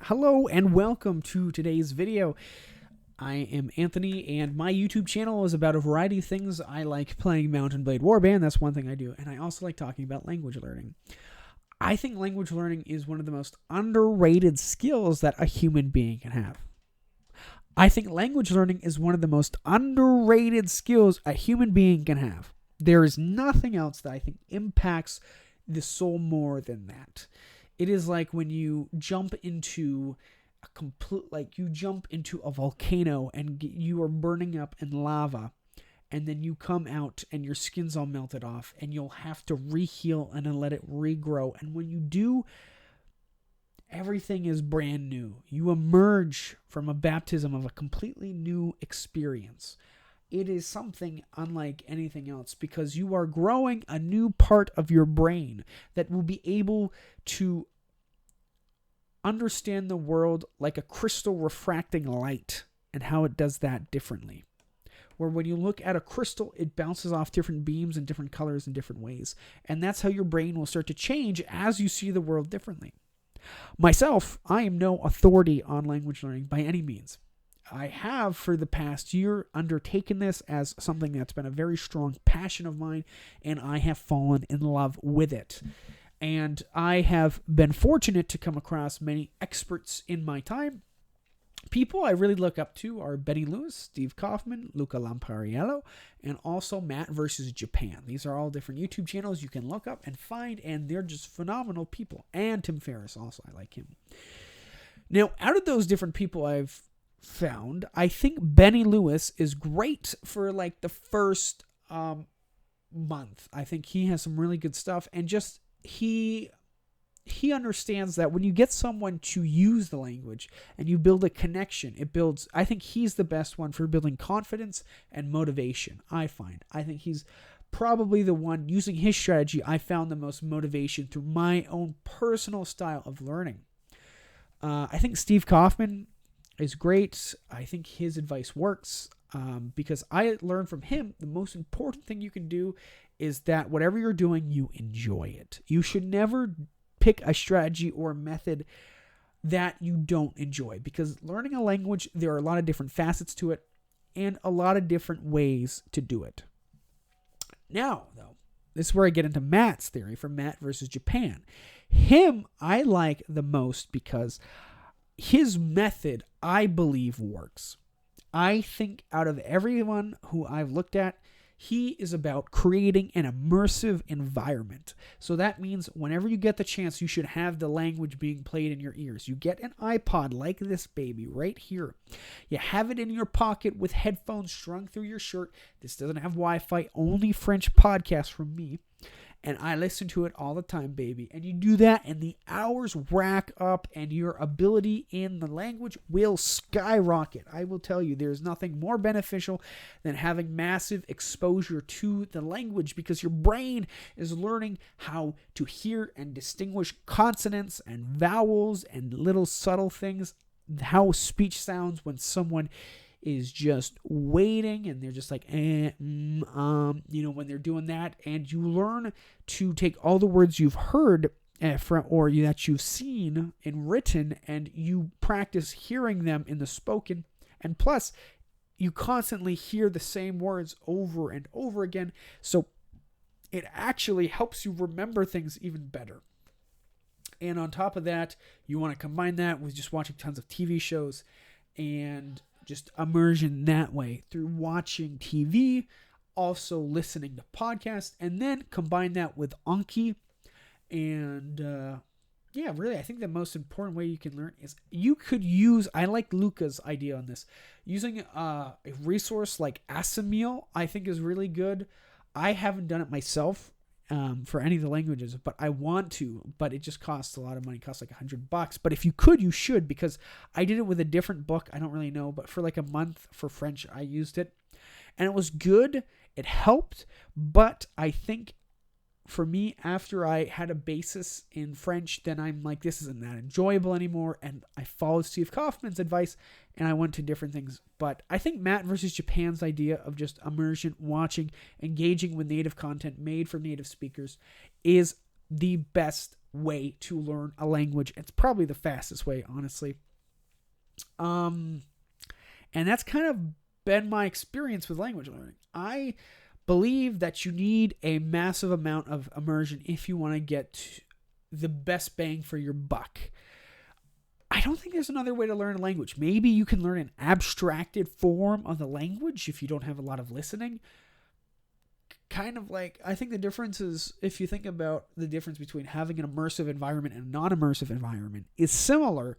Hello and welcome to today's video. I am Anthony and my YouTube channel is about a variety of things. I like playing Mountain Blade Warband, that's one thing I do, and I also like talking about language learning. I think language learning is one of the most underrated skills that a human being can have. I think language learning is one of the most underrated skills a human being can have. There is nothing else that I think impacts the soul more than that. It is like when you jump into a volcano and you are burning up in lava, and then you come out and your skin's all melted off and you'll have to reheal and then let it regrow. And when you do, everything is brand new. You emerge from a baptism of a completely new experience. It is something unlike anything else because you are growing a new part of your brain that will be able to understand the world like a crystal refracting light and how it does that differently. Where when you look at a crystal, it bounces off different beams and different colors in different ways. And that's how your brain will start to change as you see the world differently. Myself, I am no authority on language learning by any means. I have, for the past year, undertaken this as something that's been a very strong passion of mine, and I have fallen in love with it. And I have been fortunate to come across many experts in my time. People I really look up to are Benny Lewis, Steve Kaufman, Luca Lampariello, and also Matt vs. Japan. These are all different YouTube channels you can look up and find, and they're just phenomenal people. And Tim Ferriss also, I like him. Now, out of those different people I've found, I think Benny Lewis is great for like the first month. I think he has some really good stuff, and just he understands that when you get someone to use the language and you build a connection, I think he's the best one for building confidence and motivation. I think he's probably the one using his strategy. I found the most motivation through my own personal style of learning. I think Steve Kaufman is great. I think his advice works because I learned from him the most important thing you can do is that whatever you're doing, you enjoy it. You should never pick a strategy or a method that you don't enjoy, because learning a language, there are a lot of different facets to it and a lot of different ways to do it. Now, though, this is where I get into Matt's theory for Matt versus Japan. Him, I like the most because his method, I believe, works. I think out of everyone who I've looked at, he is about creating an immersive environment. So that means whenever you get the chance, you should have the language being played in your ears. You get an iPod like this baby right here. You have it in your pocket with headphones strung through your shirt. This doesn't have Wi-Fi, only French podcasts from me. And I listen to it all the time, baby. And you do that, and the hours rack up, and your ability in the language will skyrocket. I will tell you, there's nothing more beneficial than having massive exposure to the language, because your brain is learning how to hear and distinguish consonants and vowels and little subtle things, how speech sounds when someone is just waiting and they're just like, when they're doing that. And you learn to take all the words you've heard that you've seen in written, and you practice hearing them in the spoken. And plus, you constantly hear the same words over and over again. So it actually helps you remember things even better. And on top of that, you want to combine that with just watching tons of TV shows and just immersion that way through watching TV, also listening to podcasts, and then combine that with Anki. And really, I think the most important way you can learn is you could use, I like Luca's idea on this, using a resource like Cemile, I think is really good. I haven't done it myself for any of the languages, but I want to, but it just costs a lot of money. It costs like $100. But if you could, you should, because I did it with a different book. I don't really know, but for like a month for French, I used it and it was good. It helped, but I think for me, after I had a basis in French, then I'm like, this isn't that enjoyable anymore. And I followed Steve Kaufman's advice and I went to different things. But I think Matt versus Japan's idea of just immersion, watching, engaging with native content made for native speakers is the best way to learn a language. It's probably the fastest way, honestly. And that's kind of been my experience with language learning. I believe that you need a massive amount of immersion if you want to get the best bang for your buck. I don't think there's another way to learn a language. Maybe you can learn an abstracted form of the language if you don't have a lot of listening. Kind of like, I think the difference is, if you think about the difference between having an immersive environment and a non-immersive environment, is similar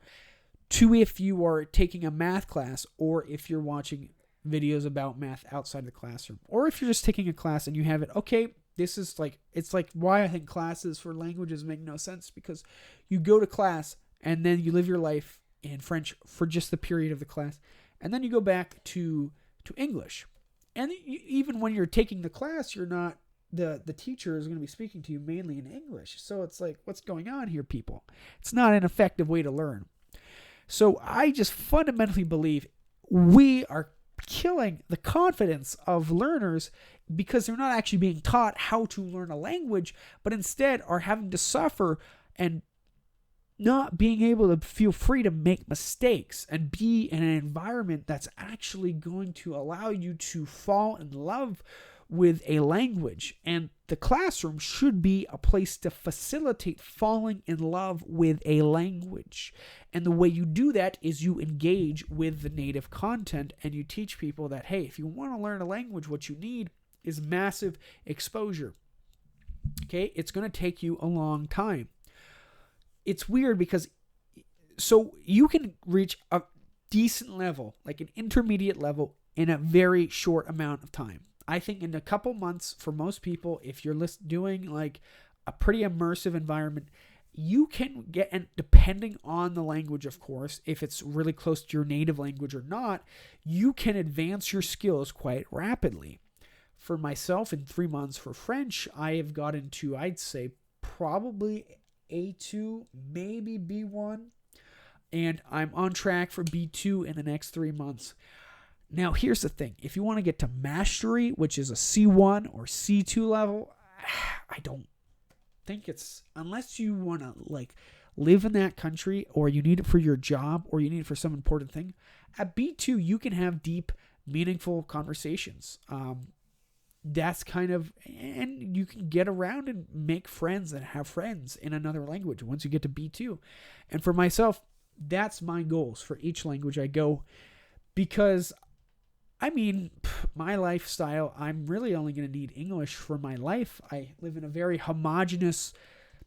to if you are taking a math class, or if you're watching videos about math outside the classroom, or if you're just taking a class and you have it, okay, this is like, it's like why I think classes for languages make no sense, because you go to class and then you live your life in French for just the period of the class, and then you go back to English. And even when you're taking the class, you're not, the teacher is going to be speaking to you mainly in English. So it's like, what's going on here, people? It's not an effective way to learn. So I just fundamentally believe we are killing the confidence of learners because they're not actually being taught how to learn a language, but instead are having to suffer and not being able to feel free to make mistakes and be in an environment that's actually going to allow you to fall in love with a language. And the classroom should be a place to facilitate falling in love with a language. And the way you do that is you engage with the native content and you teach people that, hey, if you want to learn a language, what you need is massive exposure. Okay, it's going to take you a long time. It's weird because so you can reach a decent level, like an intermediate level, in a very short amount of time. I think in a couple months for most people, if you're doing like a pretty immersive environment, you can get, and depending on the language, of course, if it's really close to your native language or not, you can advance your skills quite rapidly. For myself, in 3 months for French, I have gotten to, I'd say, probably A2, maybe B1, and I'm on track for B2 in the next 3 months. Now, here's the thing. If you want to get to mastery, which is a C1 or C2 level, I don't think it's, unless you want to like live in that country, or you need it for your job, or you need it for some important thing. At B2, you can have deep, meaningful conversations. That's kind of, and you can get around and make friends and have friends in another language once you get to B2. And for myself, that's my goals for each language I go, because I mean, my lifestyle, I'm really only going to need English for my life. I live in a very homogenous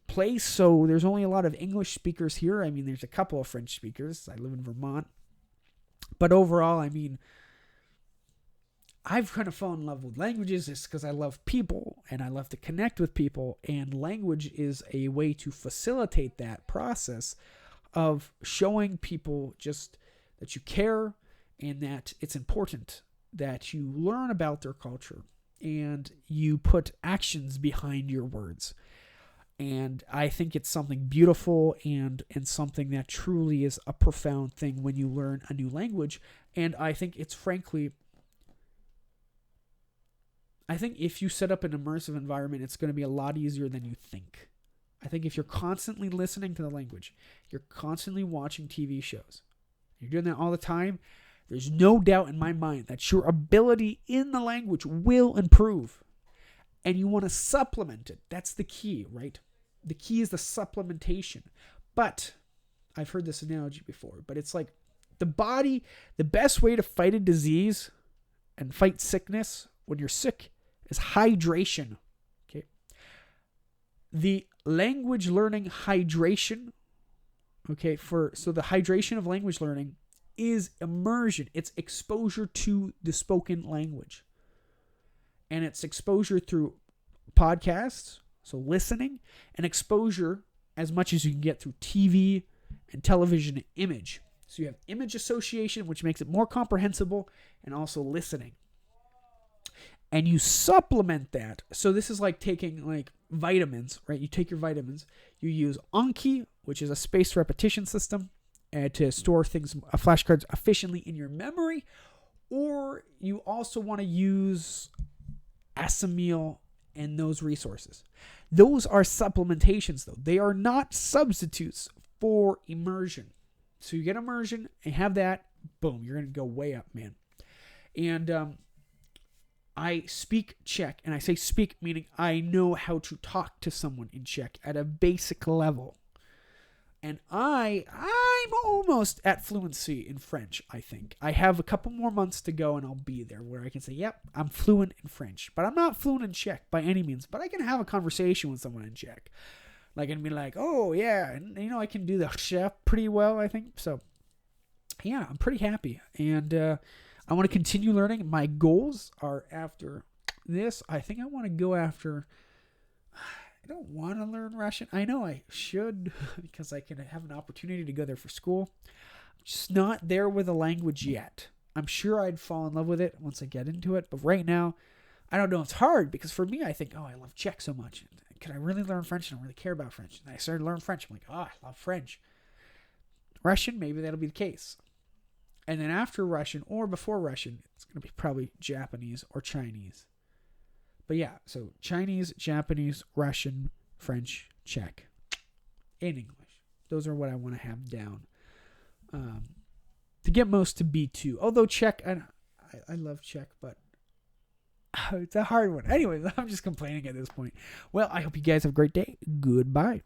place, so there's only a lot of English speakers here. I mean, there's a couple of French speakers. I live in Vermont. But overall, I mean, I've kind of fallen in love with languages just because I love people and I love to connect with people, and language is a way to facilitate that process of showing people just that you care and that it's important that you learn about their culture and you put actions behind your words. And I think it's something beautiful and something that truly is a profound thing when you learn a new language. And I think it's frankly, I think if you set up an immersive environment, it's going to be a lot easier than you think. I think if you're constantly listening to the language, you're constantly watching TV shows, you're doing that all the time, there's no doubt in my mind that your ability in the language will improve. And you want to supplement it. That's the key, right? The key is the supplementation. But I've heard this analogy before, but it's like the body, the best way to fight a disease and fight sickness when you're sick is hydration. Okay. The language learning hydration, okay, so the hydration of language learning is immersion. It's exposure to the spoken language. And it's exposure through podcasts, so listening, and exposure as much as you can get through TV and television and image. So you have image association, which makes it more comprehensible, and also listening. And you supplement that. So this is like taking like vitamins, right? You take your vitamins, you use Anki, which is a spaced repetition system, to store things, flashcards efficiently in your memory. Or you also want to use Cemile and those resources. Those are supplementations, though. They are not substitutes for immersion. So you get immersion and have that, boom, you're going to go way up, man. And I speak Czech, and I say speak meaning I know how to talk to someone in Czech at a basic level. And I'm almost at fluency in French, I think. I have a couple more months to go and I'll be there where I can say, yep, I'm fluent in French. But I'm not fluent in Czech by any means. But I can have a conversation with someone in Czech. Like, and be like, oh, yeah. And, I can do the chef pretty well, I think. So, yeah, I'm pretty happy. And I want to continue learning. My goals are after this. I think I want to go after... I don't want to learn Russian. I know I should because I can have an opportunity to go there for school. I'm just not there with the language yet. I'm sure I'd fall in love with it once I get into it. But right now, I don't know. It's hard because for me, I think, oh, I love Czech so much. Can I really learn French? I don't really care about French. And I started to learn French. I'm like, oh, I love French. Russian, maybe that'll be the case. And then after Russian or before Russian, it's going to be probably Japanese or Chinese. But yeah, so Chinese, Japanese, Russian, French, Czech, and English. Those are what I want to have down. To get most to B2. Although Czech, I love Czech, but it's a hard one. Anyways, I'm just complaining at this point. Well, I hope you guys have a great day. Goodbye.